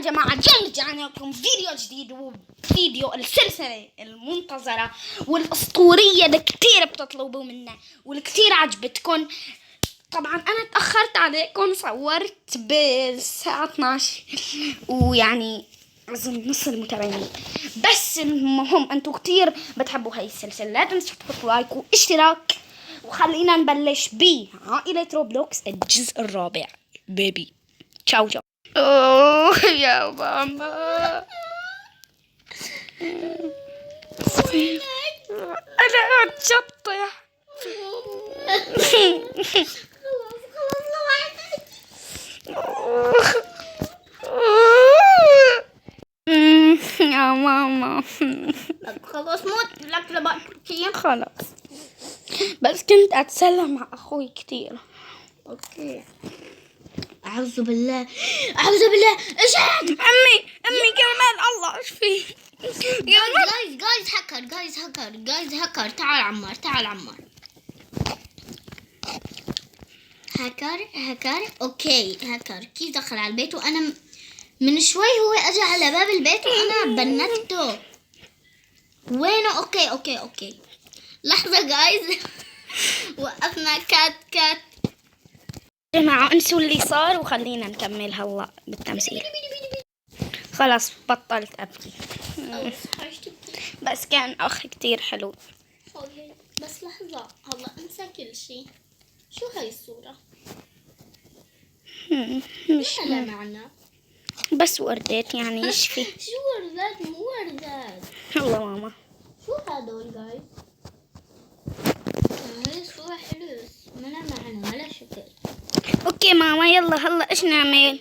جماعة رجعنا لكم فيديو جديد، وفيديو السلسلة المنتظرة والأسطورية اللي كتير بتطلبوا منا والكتير عجبتكم. طبعا أنا تأخرت عليكم، صورت بالساعة 12 ويعني أظن نص المتابعين، بس المهم أنتوا كتير بتحبوا هاي السلسلة. لا تنسوا تحطوا لايك واشتراك، وخلينا نبلش بعائلة روبلوكس الجزء الرابع. بيبي تشاو تشاو. أوه يا ماما، أنا أتشطح. يا ماما خلاص موت لك لبعض كتير. خلاص، بس كنت أتسلى مع أخوي كتير. اوكي، أعوذ بالله أعوذ بالله. اشهد. أمي كمان الله إيش فيه؟ جايز هكر. تعال عمار. هكر اوكي. هكر كيف دخل على البيت وانا من شوي هو اجى على باب البيت وانا بنكته. وينه؟ اوكي لحظة جايز. وقفنا كات. جماعة انسوا اللي صار وخلينا نكمل هلا بالتمثيل. خلاص بطلت أبكي، بس كان أخ كتير حلو. بس لحظة، هلا انسى كل شيء. شو هاي الصورة؟ مش هلا معنا بس وردات يعني ايش فيه؟ شو وردات؟ مو وردات. والله ماما شو هدول جايز؟ هاي الصورة حلوة بس منا معنا ولا شكل. اوكي ماما يلا هلا ايش نعمل؟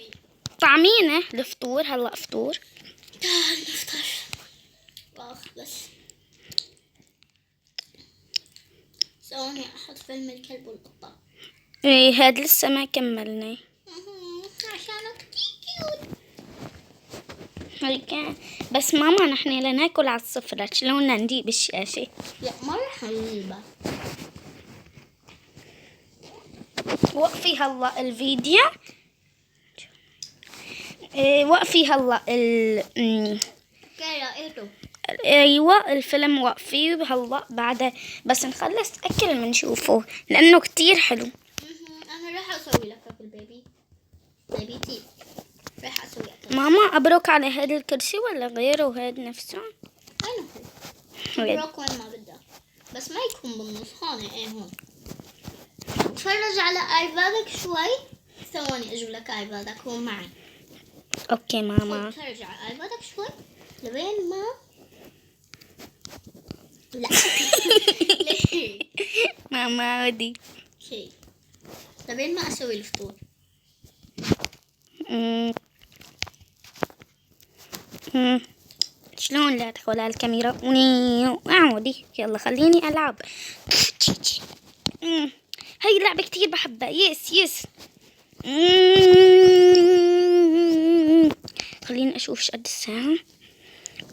طعمينه الفطور. هلا فطور. تعال نفطر. بس ثواني احط فيلم الكلب والقطة. ايه هاد لسه ما كملنا. عشانك كيوت. هيك بس ماما نحن لناكل على السفرة، شلون نديق بالشاشة؟ لا مرة حلوة. وقفي هلا الفيديو. وقفي هلا اوكي لقيته. ايوه الفيلم وقفي هلا بعد بس نخلص اكل بنشوفه لانه كتير حلو. انا راح اسوي لك اكل بيبيتي. راح اسوي اكل. ماما ابرك على هذا الكرسي ولا غيره؟ هاد نفسه وينه هو؟ بروك وين ما بدك، بس ما يكون بالنص. هون هون. تفرج على ايبادك شوي. ثواني اجيب لك ايبادك هو معي. اوكي ماما. تفرج على ايبادك شوي لبين ما لا. ليه؟ ماما ودي شيء لبين ما اسوي الفطور. شلون لا ادخل على الكاميرا؟ اعودي يلا خليني العب. هاي اللعبة كتير بحبها. يس خليني اشوف ايش قد الساعة.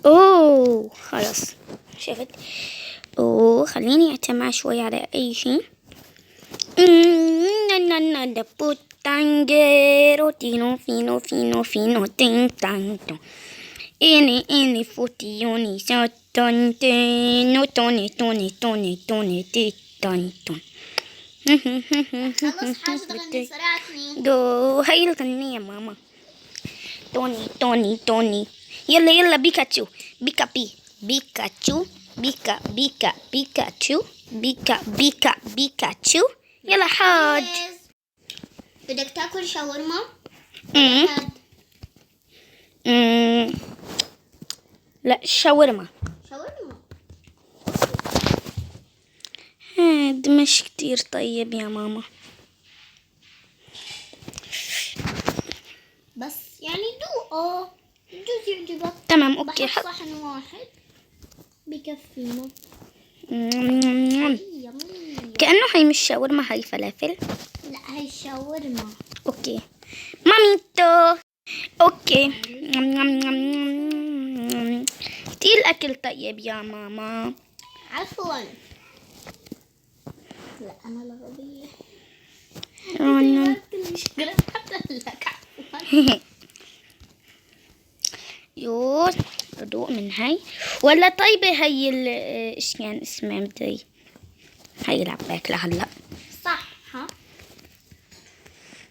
اوه خلاص شفت. اوه خليني اعتمد شوي على اي شيء. Tangero tino fino ting tanto ini futioni sotonte no toni titanto. خلص حاجة تغني سرعتني. دو هاي الغنية ماما. توني يلا بيكاتشو بيكاتشو بيكاتشو يلا حاج. بدك تاكل شاورما؟ لا شاورما. هاد مش كتير طيب يا ماما. بس يعني دوقه جوز يعجبك. تمام اوكي. بحط صحن واحد بكفينا. كأنه هاي مش شاورما، هاي فلافل. لا هاي شاورما. اوكي ماميتو. اوكي كتير الاكل طيب يا ماما. عفوا. لا انا الغبية. المشكلة حتى لك عفوا. يوه أدوق من هاي ولا طيبة هاي إيش كان اسمها مدري. هاي العباك لهلا صح ها.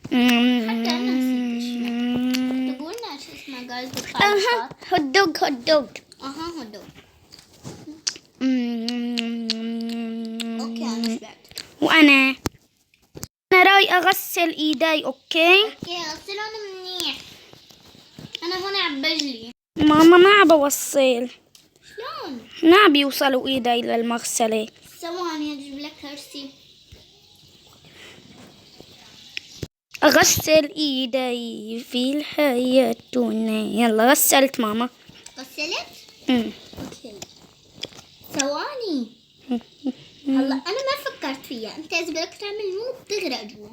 حتى أنا نسيت اسمها. تقولنا شو اسمها جايز بالتعليقات. هوت دوغ هوت دوغ. هوت دوغ. اوكي انا شبعت. وانا راي اغسل ايدي. اوكي غسلهم منيح. انا هون عبجلي. ماما ما عم بوصل. شلون؟ ما عم بيوصلوا ايدي للمغسلة. ثواني اجيب لك كرسي. اغسل ايدي في الحياة الدنيا. يلا غسلت ماما. غسلت؟ اوكي ثواني. هلا انا ما فكرت فيها. انت اذا بدك تعمل نور بتغرق جوا.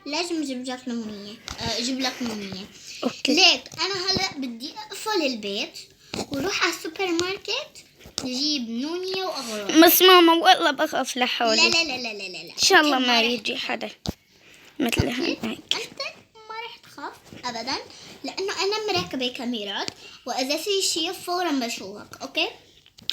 لازم اجيب لك ليمونية. اجيب لك ليمونية. اوكي ليك انا هلا بدي اقفل البيت واروح على السوبر ماركت نجيب نونية واغراض. بس ماما والله بخاف لا لحالي. لا لا لا لا لا. ان شاء الله ما يجي حدا مثل هيك. انت ما رح تخاف ابدا لانه انا مركبة كاميرات واذا في شيء فورا بشوفك. اوكي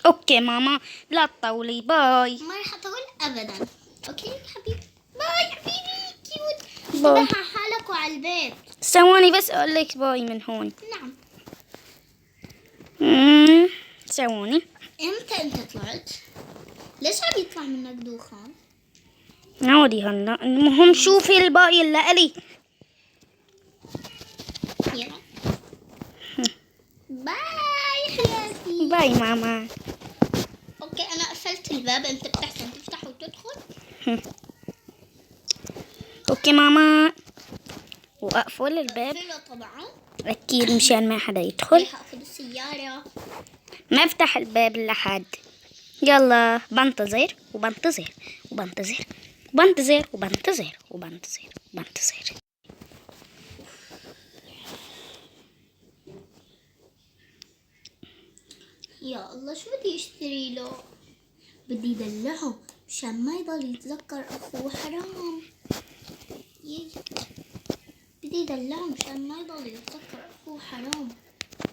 اوكي ماما لا تطولي. باي. ما رح اطول ابدا. اوكي حبيبي. باي حبيبي كيوت. باي. انتبه على حالك وعلى البيت. ثواني بس اقول لك باي من هون. نعم. ثواني. امتى انت طلعت؟ ليش عم يطلع منك دخان؟ عودي هلا. المهم شوفي الباقي اللي الي. يلا باي حياتي. باي ماما. اوكي انا قفلت الباب. انت بتحسن تفتح وتدخل. اوكي ماما. واقفل الباب اقفله طبعا. اكيد مشان ما حدا يدخل. رح اخذ السيارة. ما افتح الباب لحد. يلا بنتظر وبنتظر وبنتظر وبنتظر وبنتظر وبنتظر وبنتظر. يا الله شو بدي اشتري له؟ بدي دلعه مشان ما يضل يتذكر اخوه. حرام. بدي دلعه مشان ما يضل يتذكر اخوه. حرام.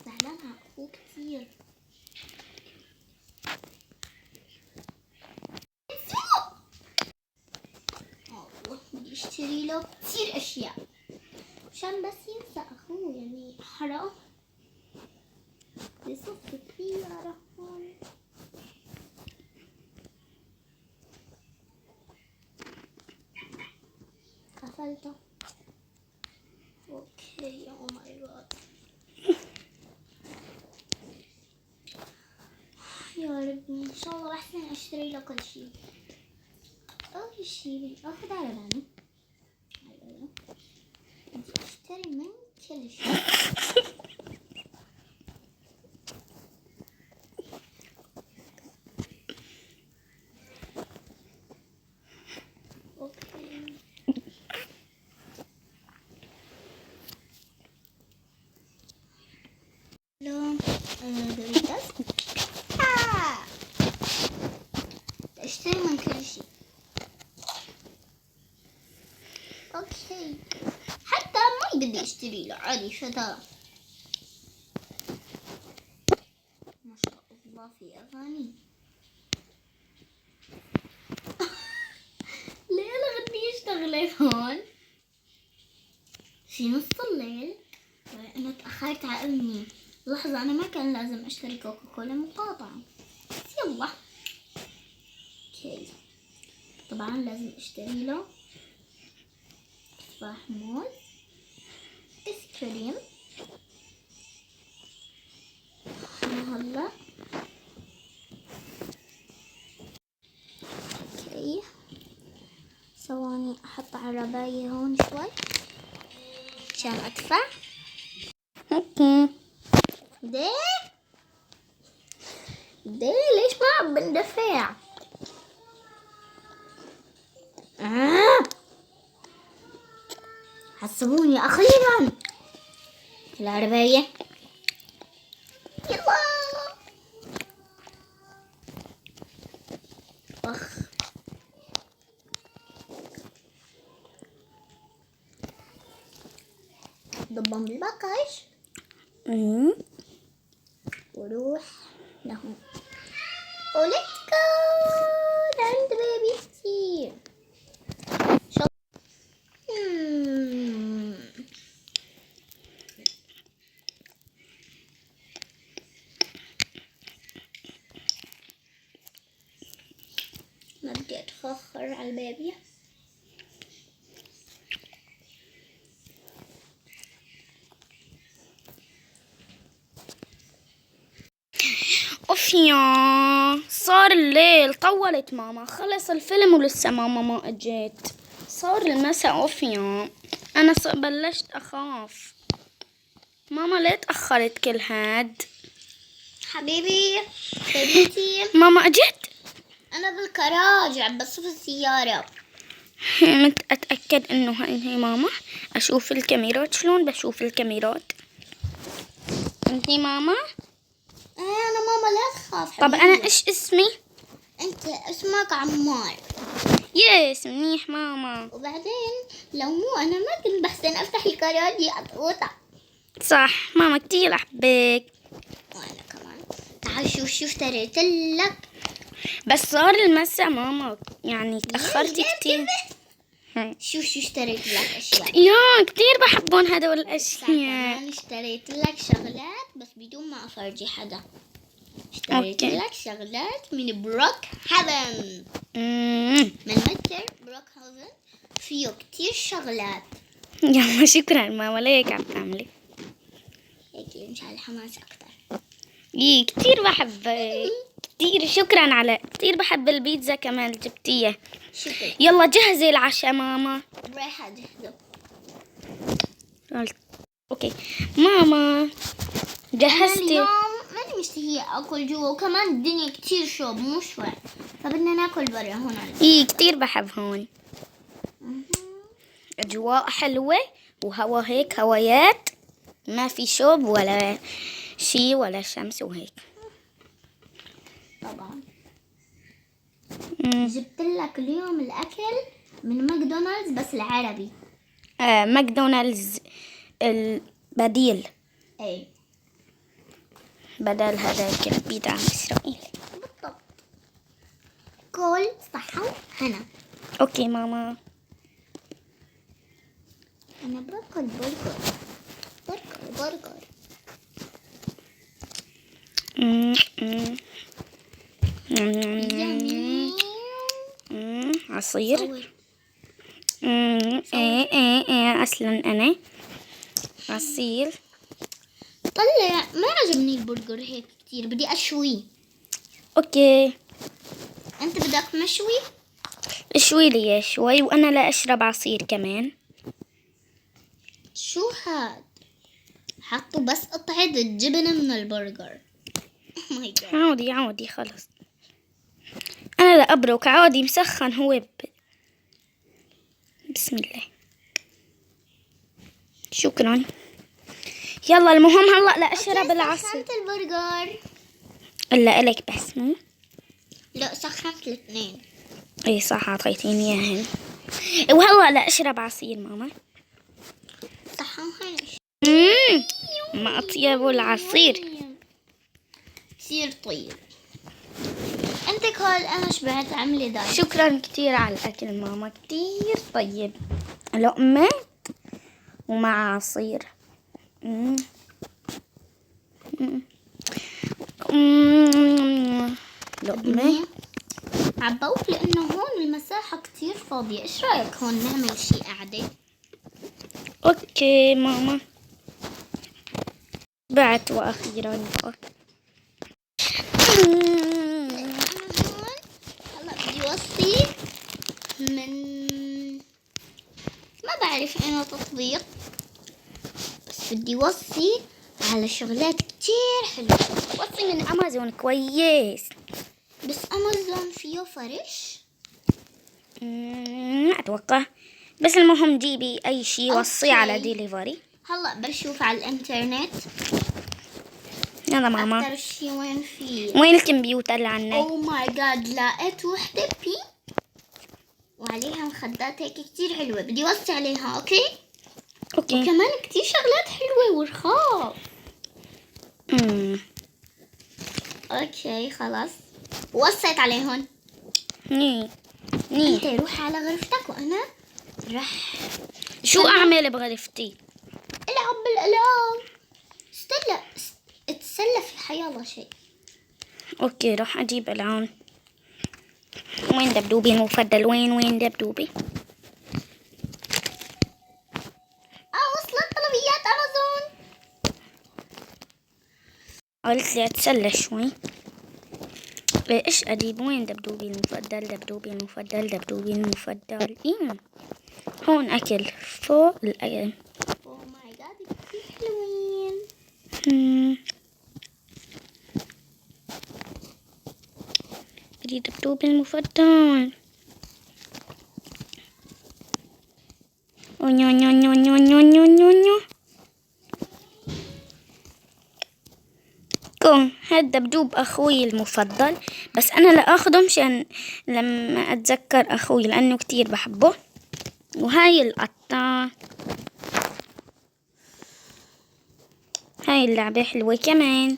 زعلان على اخوه كثير. الله بدي اشتري له كثير اشياء مشان بس ينسى اخوه. يعني حرام. بصف كبيرة هون. قفلته. اوكي. او ماي جاد. يا ربي ان شاء الله احسن اشتري له كل شيء. اول شيء اخذ على بالي. ايوه اشتري من كل شيء. اوكي لو دوريتاس. اشتري من كل شيء. اوكي حتى ما بدي اشتري له عادي شترى. ما شاء الله في اغاني. ليه انا بدي اشتغل هون في نص الليل. انا تاخرت على امي. لحظة انا ما كان لازم اشتري كوكاكولا مقاطعة. يلا اوكي طبعا لازم اشتري له تفاح موز ايس كريم. هلا اوكي ثواني احط على بالي هون شوي عشان ادفع. اوكي دي ليش ما عم بندفع؟ حسبوني اخيرا. العربية. يلا. اخ ضبهم بالباكاج. وروح لهون وليتس جو عند بيبي كتير. ما بدي اتخخر على البيبي. اوف يا صار الليل، طولت ماما، خلص الفيلم ولسه ماما ما اجت، صار المساء. اوف يا انا بلشت اخاف. ماما ليه تأخرت كل هاد؟ حبيبي حبيبتي ماما اجت؟ انا بالكراج عم بصف السيارة. مت اتأكد انه هي ماما. اشوف الكاميرات، شلون بشوف الكاميرات؟ انتي ماما؟ انا ماما لا تخاف طب حبيبي. انا ايش اسمي؟ انت اسمك عمار. يس منيح ماما. وبعدين لو مو انا ما كنت بحسن افتح الكراج يا قطوطة. صح ماما كتير احبك. وانا كمان. تعال شوف اشتريت لك. بس صار المساء ماما، يعني تأخرتي كتير. شوف شو اشتريت لك اشياء. يا كتير بحبون هدول الاشياء. كمان اشتريت لك شغلات بس بدون ما افرجي حدا. اشتريت أوكي. لك شغلات من بروك هيفن. مم. من متجر بروك هيفن فيه كتير شغلات. يلا شكرا ماما، ليك عم تعملي. هيك مشان الحماس اكتر. كتير بحبك كتير. شكرا على كتير بحب البيتزا كمان جبتيها. شكرا. يلا جهزي العشاء ماما. رايحة اجهزه. اوكي ماما أنا جهزتي؟ اليوم ماني مشتهية اكل جوا وكمان الدنيا كتير شوب مو شوي فبدنا ناكل برا هون على كتير بحب هون. اجواء حلوة وهوا هيك هوايات، ما في شوب ولا شي ولا شمس وهيك. طبعا. جبت لك اليوم الاكل من ماكدونالدز بس العربي. ماكدونالدز البديل اي بدل هذاك البيتزا الإسرائيلي. بالضبط. كل صحة هنا. اوكي ماما. انا باكل برجر. برجر. يمي. عصير. صور. ايه اصلا انا عصير. طلع ما عجبني البرجر هيك كتير بدي اشويه. اوكي انت بدك مشوي؟ اشوي لي شوي وانا لا اشرب عصير كمان. شو هاد؟ حطوا بس قطعة الجبنة من البرجر. Oh my God. عادي خلص. انا لا ابرك، عادي مسخن هو بسم الله. شكرا. يلا المهم هلا لا اشرب العصير. سخنت البرجر. الا الك بس مو. لا سخنت الاثنين. اي صح اعطيتيني اياهن. وهلا لا اشرب عصير ماما. سخنها ما اطيب العصير. كثير طيب. انت كل انا شبعت عملي دايت. شكرا كتير على الاكل ماما، كتير طيب. لقمة ومع عصير. لقمة. عبوت لانه هون المساحة كتير فاضية. ايش رايك هون نعمل شي قعدة؟ اوكي ماما. بعت واخيرا. هلا بدي وصي من ما بعرف انه تطبيق بس بدي وصي على شغلات كتير حلوة. وصي من امازون كويس. بس امازون فيه فرش؟ ما اتوقع، بس المهم جيبي اي شي وصي أوكي. على ديليفري. هلا بشوف على الانترنت. يلا ماما. اكتر شي وين فيه. وين الكمبيوتر اللي عندك؟ او ماي جاد لقيت وحدة بي وعليها مخدات هيك كتير حلوة. بدي وصي عليها. اوكي اوكي وكمان كتير شغلات حلوة ورخاص. اوكي خلاص وصيت عليهن. ني انت روح على غرفتك وانا رح شو اعمل بغرفتي؟ العب بالالعاب. اتسلى في حيالله شيء. اوكي راح اجيب العاب. وين دبدوبي المفضل؟ وين دبدوبي؟ وصلت طلبيات امازون. قلت لي اتسلى شوي. ايش اجيب؟ وين دبدوبي المفضل؟ دبدوبي المفضل. هون اكل فوق الاكل. اوه ماي جاد كثير حلوين. بدي دبدوبي المفضل. نيو نيو نيو نيو نيو نيو نيو نيو. كون هاد دبدوب اخوي المفضل، بس انا لا اخده مشان لما اتذكر اخوي لانه كتير بحبه. وهاي القطة، هاي اللعبة حلوة كمان.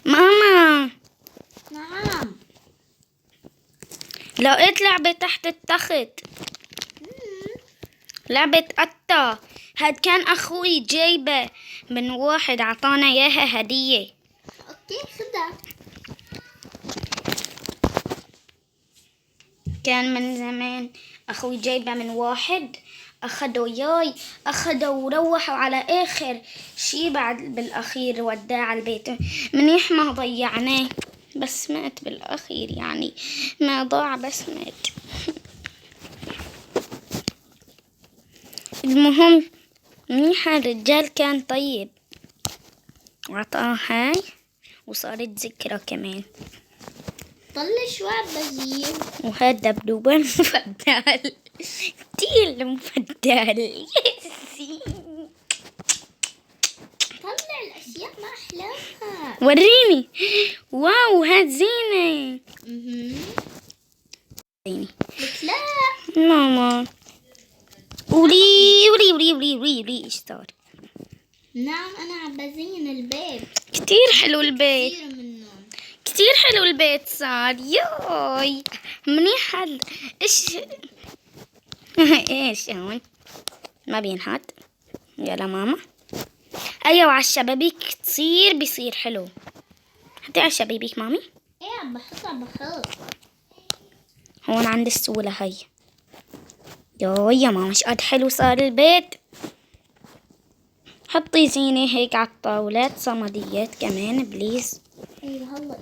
ماما نعم. لقيت لعبة تحت التخت، لعبة قطة. هاد كان اخوي جايبه من واحد عطانا اياها هدية. اوكي خدها. كان من زمان اخوي جايبه من واحد، اخده وياي، اخده وروحوا على اخر شي. بعد بالاخير وداه على البيت. منيح ما ضيعناه، بس مات بالاخير، يعني ما ضاع بس مات. المهم منيح الرجال كان طيب، عطاه هاي وصارت ذكرى كمان. طلع شوي بجيب. وهذا دبدوب المفضل كتير المفضل. طلع الاشياء ما احلاها. وريني. واو هاد زينة. زينة. لك لا. ماما ولي ايش صار؟ نعم انا عم بزين البيت. كتير حلو البيت، كثير منهم. كتير حلو البيت صار. ياي منيح هاد. ايش ايش هون ما بينحط؟ يلا ماما. ايوه على الشبابيك بيصير حلو. حطي على الشبابيك مامي. ايه عم بحط. هون عند السولة هاي. يا ماما ايش قد حلو صار البيت. حطي زينة هيك على الطاولات، صمديات كمان بليز. ايه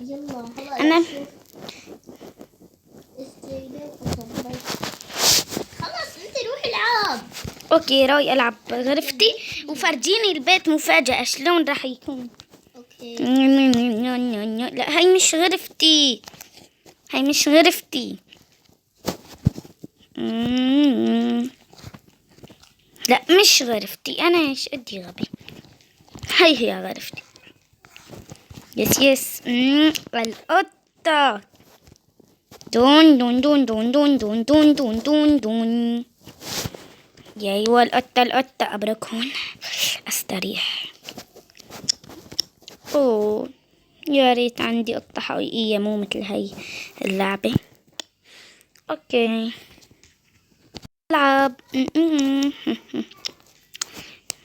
يلا أنا خلص انت روحي العب. اوكي راي العب بغرفتي وفرجيني البيت مفاجأة شلون راح يكون. اوكي. لا هاي مش غرفتي، هاي مش غرفتي. لا مش غرفتي، انا ايش ادي غبي. هاي هي غرفتي. يس القطة. دون دون دون دون دون دون دون دون دون دون. يا ايوه القطة ابرك هون استريح. اوه يا ريت عندي قطة حقيقية مو مثل هاي اللعبة. اوكي العب.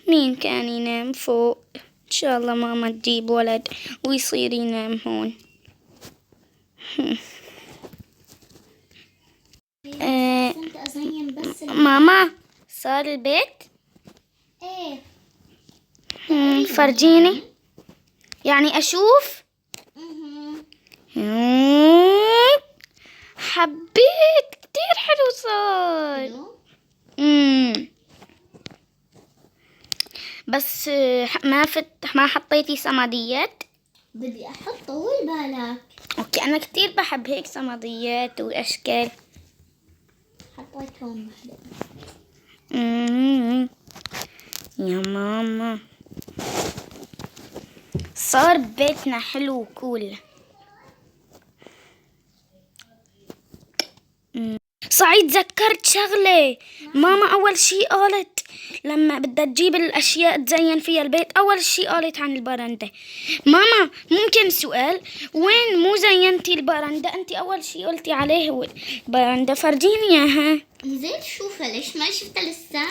مين كان ينام فوق؟ ان شاء الله ماما تجيب ولد ويصير ينام هون. كنت ازين بس ماما صار البيت. ايه فرجيني يعني اشوف. حبيت كتير حلو صار. بس ما حطيتي صمديات. بدي احط طول بالك. اوكي انا كتير بحب هيك صمديات واشكال. حطيت هون وحدة. يا ماما صار بيتنا حلو وكول. صعيد ذكرت شغلة. ماما أول شي قالت لما بدها تجيب الأشياء تزين فيها البيت، أول شي قالت عن البرندة. ماما ممكن سؤال؟ وين مو زينتي البرندة؟ أنت أول شي قلتي عليه هو البرندة، فرجيني إياها. نزلت شوفها، ليش ما شفتها لسه؟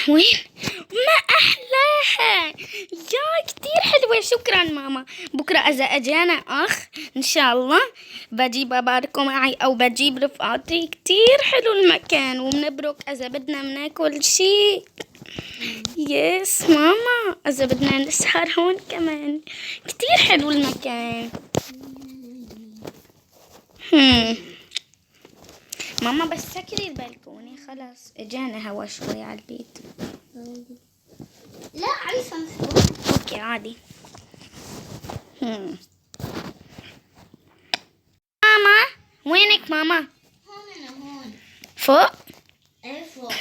وين؟ ما أحلاها يا كتير حلوة. شكرا ماما. بكرة إذا أجانا أخ إن شاء الله بجيب أباركه معي أو بجيب رفقاتي. كتير حلو المكان، ومنبرك إذا بدنا مناكل شي. يس ماما، إذا بدنا نسهر هون كمان. كتير حلو المكان. ماما بس سكري البلكونة، خلاص اجانا هوا شوي على البيت. لا عايزة مفتوح. اوكي عادي. ماما وينك ماما؟ هون أنا هون. فوق؟ إيه فوق.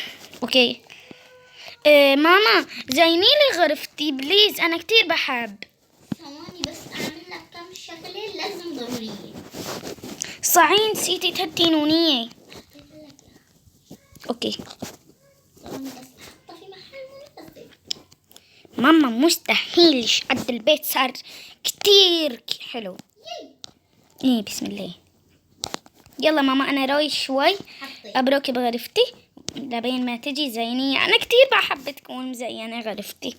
اوكي. ماما زيني لي غرفتي بليز، انا كتير بحب. ثواني بس أعمل لك كم شغلة لازم ضرورية. صحيح نسيتي تحطي نونية. اوكي ثواني بس أحطها في محل مناسب. ماما مستحيل قد البيت صار كتير حلو. ايه بسم الله. يلا ماما انا رايح شوي ابروك بغرفتي لبين ما تجي زيني. انا كتير بحب تكون مزينة غرفتي.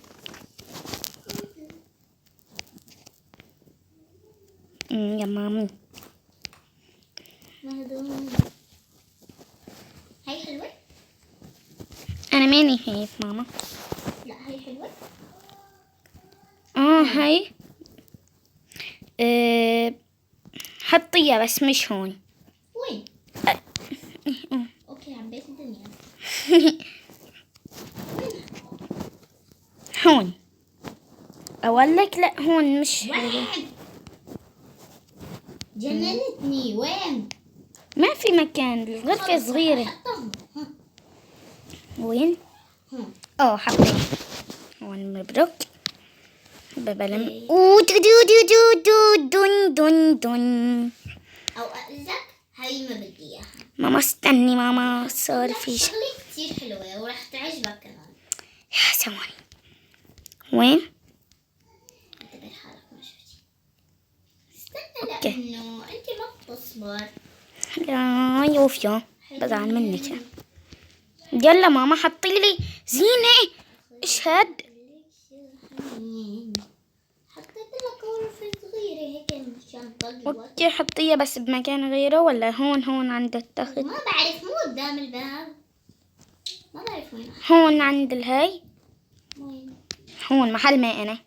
يا مامي هاي حلوة؟ انا ماني شايف ماما. لا هاي حلوة. هاي حطيها بس مش هون. وين؟ اوكي عبيت الدنيا. هون اقول لك لا هون مش وين؟ جننتني. وين؟ ما في مكان، الغرفة صغيرة. حطهم. وين؟ حطيت هون. مبروك. ببلم دون دون دون. او اقلك هاي ما بدي اياها. ماما استني ماما، صار في شغلة كتير حلوة وراح تعجبك كمان. يا ثواني. وين؟ انتبه حالك ما شفتي. استنى لانه انت ما بتصبر. لا يوفيا بزعل منك. يلا ماما حطي لي زينة. ايش هاد؟ حطيت لك غرفة صغيرة هيك مشان تضل الوقت. اوكي حطيها بس بمكان غيره ولا هون عند التخت؟ ما بعرف، مو قدام الباب. ما بعرف وين. هون عند الهاي. وين؟ هون محل ما انا.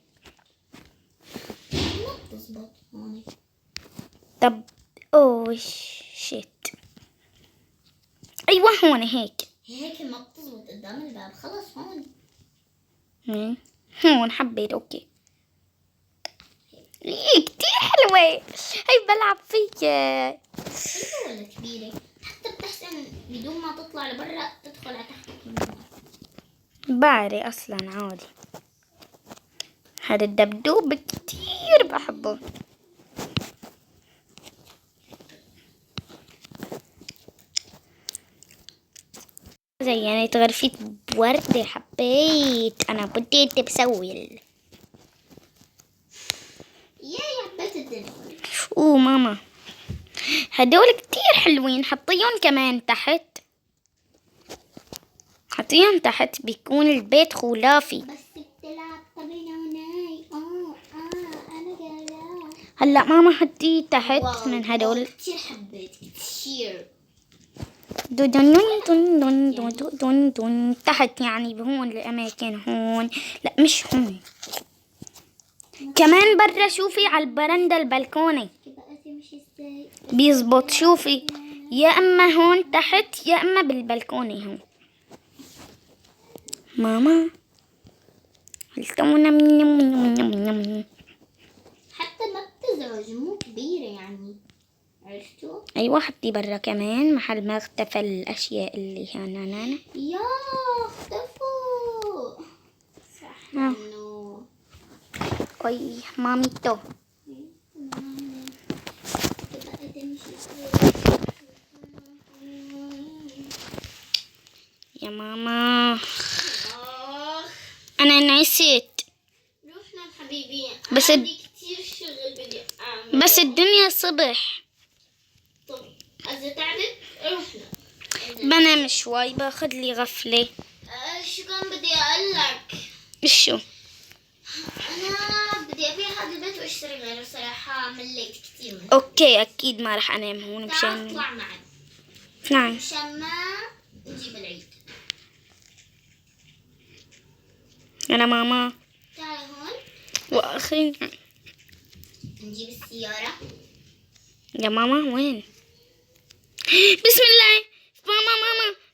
ما بتزبط هون. طب شيت. ايوه هون هيك. هيك ما بتزبط قدام الباب. خلص هون. هون حبيت. اوكي كتير حلوة. هاي بلعب فيها. حلوة ولا كبيرة؟ حتى بتحسن بدون ما تطلع لبرا تدخل على تحت. باري اصلا عادي. هذا الدبدوب كتير بحبه. زينت غرفتي بوردة. حبيت. انا بديت بسوي يا حبيت الدنيا. ماما هدول كتير حلوين. حطيهم كمان تحت. حطيهم تحت بيكون البيت خرافي. بس بتلعب طبينا هناي. انا قاعدة. هلا ماما حطيه تحت من هدول. كتير حبيت كتير. دون دون دون دون دون دون دون تحت يعني بهون الأماكن. هون لا مش هون. كمان برا شوفي على البرندة البلكونة بيزبط. شوفي يا اما هون تحت يا اما بالبلكونة هون. ماما حتى ما بتزعج، مو كبيرة يعني. عرفتوا؟ ايوه حطي برا كمان محل ما اختفى الاشياء اللي هنا. يا اختفوا. صح انه مامي تو. يا ماما آخ أنا نسيت. روحنا حبيبي. بس عندي كتير شغل بدي أعمل. بس الدنيا صبح. طب إذا تعبت روحنا. بنام شوي باخذ لي غفلة. شو كان بدي أقول لك؟ شو؟ أنا بدي أبيع هذا البيت وأشتري غيره صراحة مليت كتير منه. أوكي أكيد ما رح أنام هون تعال مشان. اطلع معي نعم. مشان ما نجيب العيد. أنا ماما تعال هون وأخيرا. نجيب السيارة. يا ماما وين؟ بسم الله.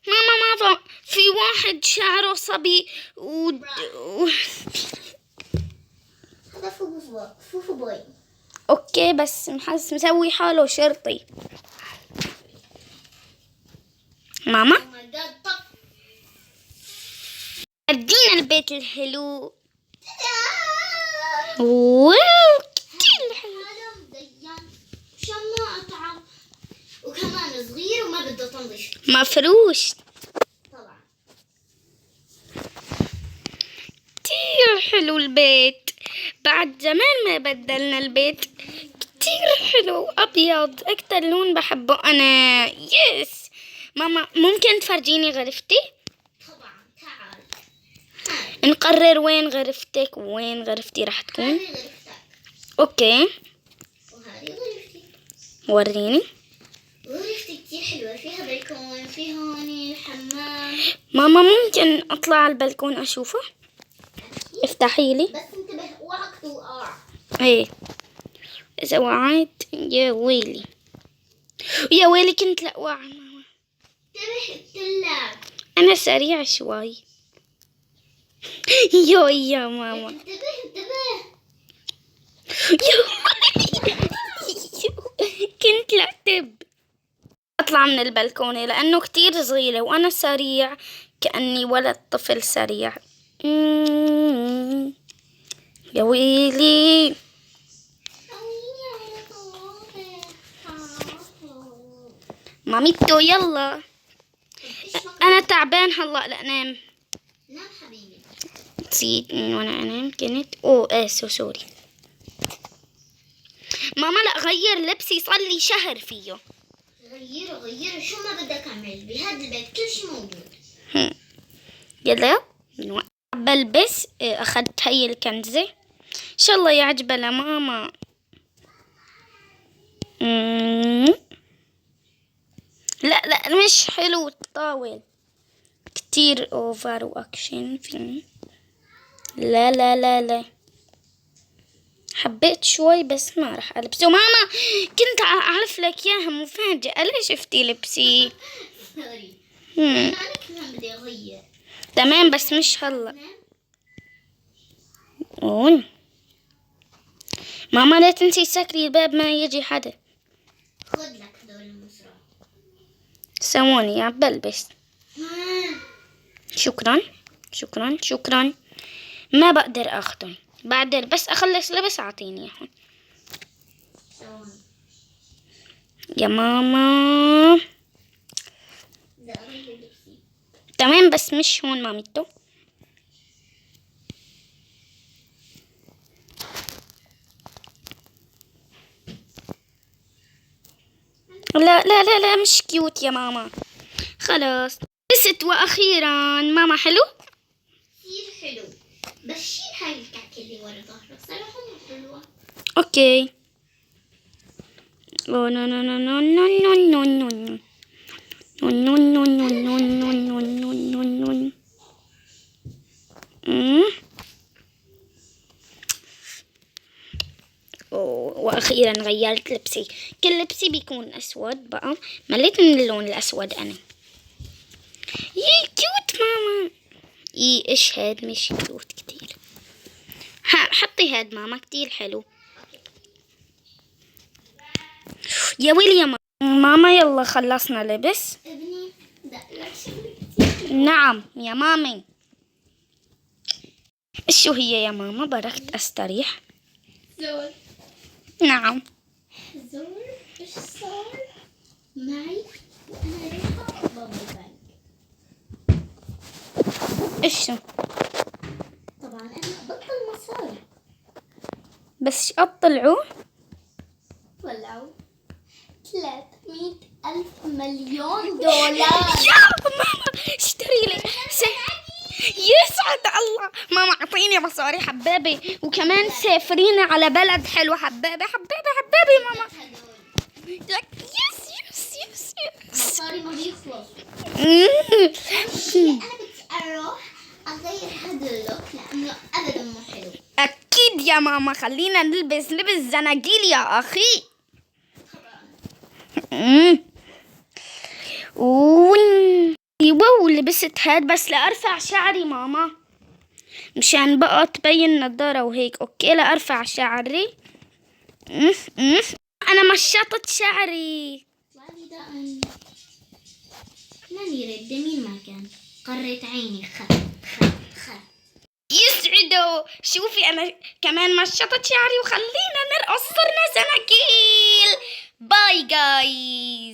ماما في واحد شعره صبي هذا فوفو بوي. اوكي بس مسوي حاله شرطي. ماما Oh my God. طب ادينا البيت الحلو. تدا. واو كتير حلو. هذا مزين مشان ما أتعب وكمان صغير وما بده تنظيف مفروش. طبعا. كتير حلو البيت. بعد زمان ما بدلنا البيت. كتير حلو أبيض أكتر لون بحبه أنا. يس ماما ممكن تفرجيني غرفتي؟ طبعا تعال. نقرر وين غرفتك ووين غرفتي رح تكون. هذه غرفتك أوكي وهذه غرفتي. وريني. غرفتي كتير حلوة فيها بلكون في هون الحمام. ماما ممكن أطلع على البلكون أشوفه؟ أكيد. افتحي لي. بس انتبه وقت وقع. ايه إذا وعيت يا ويلي. يا ويلي كنت لا واعي ماما. انتبه التلاج. أنا سريع شوي. يا ماما. انتبه كنت لا تب أطلع من البلكونة لأنه كتير صغيرة وأنا سريع كأني ولد طفل سريع. يا ويلي. ماميتو يلا أنا تعبان هلا لأنام. نام حبيبي. نسيت إنه أنا أنام كنت سوري. ماما لا غير لبسي صار لي شهر فيه. غيره شو ما بدك اعمل بهذا البيت كل شيء موجود. يلا بلبس. أخذت هي الكنزة إن شاء الله يعجبها لماما. لا مش حلو طاول كتير اوفر واكشن فيلم. لا حبيت شوي بس ما راح البسه. ماما كنت اعرف لك اياها مفاجأة. ليش شفتي لبسي؟ سوري. انا كمان بدي اغير. تمام بس مش هلا. نام. ماما لا تنسي سكري الباب ما يجي حدا. خذ لك هدول المصراف. ثواني عم بلبس. شكرا. ما بقدر اخذهم. بعدين بس اخلص لبس اعطيني اياهم. ثواني. يا ماما بدي اغير لبسي. تمام بس مش هون ماميتو. لا مش كيوت يا ماما. خلاص لبست واخيرا. ماما حلو. كثير حلو بس شيل هاي الكعكة اللي ورا ظهرك صراحة مو حلوة. اوكي. نو واخيرا غيرت لبسي. كل لبسي بيكون اسود بقى. مليت من اللون الاسود انا. كيوت ماما. ايش هاد مش كيوت كتير. حطي هاد ماما كتير حلو. يا ويلي يا ماما يلا خلصنا لبس. ابني بدك شغلة كتير. نعم يا مامي. شو هي يا ماما؟ بركت استريح. زور. نعم زور ايش صار معي وانا رايحة بابا بانك. إيش طبعا أنا بطل مصاري. بس أطلعوا ولو 300,000 مليون دولار. يا ماما اشتري لي يسعد الله ماما اعطيني مصاري حبابي، وكمان سافرينا على بلد حلو حبابي حبابي حبابي ماما. لك يس يس يس يس. مصاري ما بيخلص. مم. أنا بدي أروح أغير هذا اللوك لأنه أبدا مو حلو. أكيد يا ماما، خلينا نلبس لبس زناقيل يا أخي. ايوه ولبست هاد بس لأرفع شعري ماما، مشان بقى تبين نظارة وهيك. اوكي لأرفع شعري. انا مشطت شعري. طلعلي دقن. لن يرد مين ما كان. قريت عيني خ. يسعدوا، شوفي انا كمان مشطت شعري، وخلينا نرقص صرنا زناقيل. باي جايز.